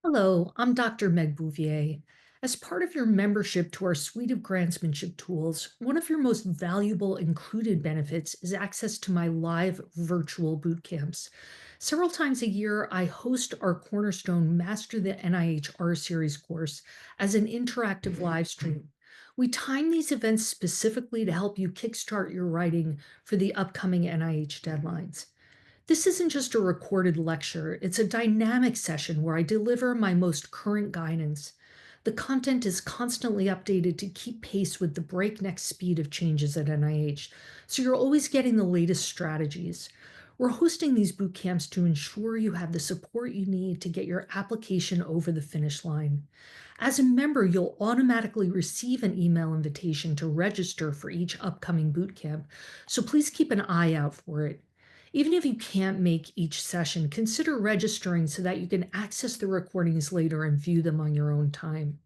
Hello, I'm Dr. Meg Bouvier. As part of your membership to our suite of grantsmanship tools, one of your most valuable included benefits is access to my live virtual boot camps. Several times a year, I host our cornerstone Master the NIH R Series course as an interactive live stream. We time these events specifically to help you kickstart your writing for the upcoming NIH deadlines. This isn't just a recorded lecture, it's a dynamic session where I deliver my most current guidance. The content is constantly updated to keep pace with the breakneck speed of changes at NIH, so you're always getting the latest strategies. We're hosting these boot camps to ensure you have the support you need to get your application over the finish line. As a member, you'll automatically receive an email invitation to register for each upcoming boot camp, so please keep an eye out for it. Even if you can't make each session, consider registering so that you can access the recordings later and view them on your own time.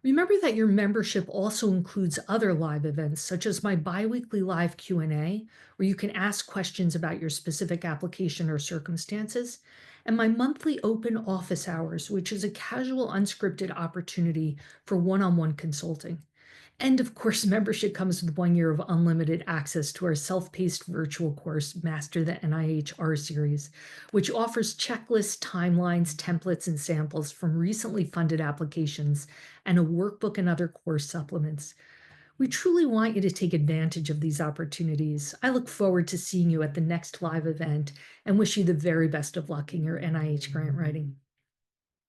Remember that your membership also includes other live events, such as my biweekly live Q&A, where you can ask questions about your specific application or circumstances, and my monthly open office hours, which is a casual, unscripted opportunity for one-on-one consulting. And of course, membership comes with 1 year of unlimited access to our self-paced virtual course, Master the NIH R Series, which offers checklists, timelines, templates, and samples from recently funded applications and a workbook and other course supplements. We truly want you to take advantage of these opportunities. I look forward to seeing you at the next live event and wish you the very best of luck in your NIH grant writing.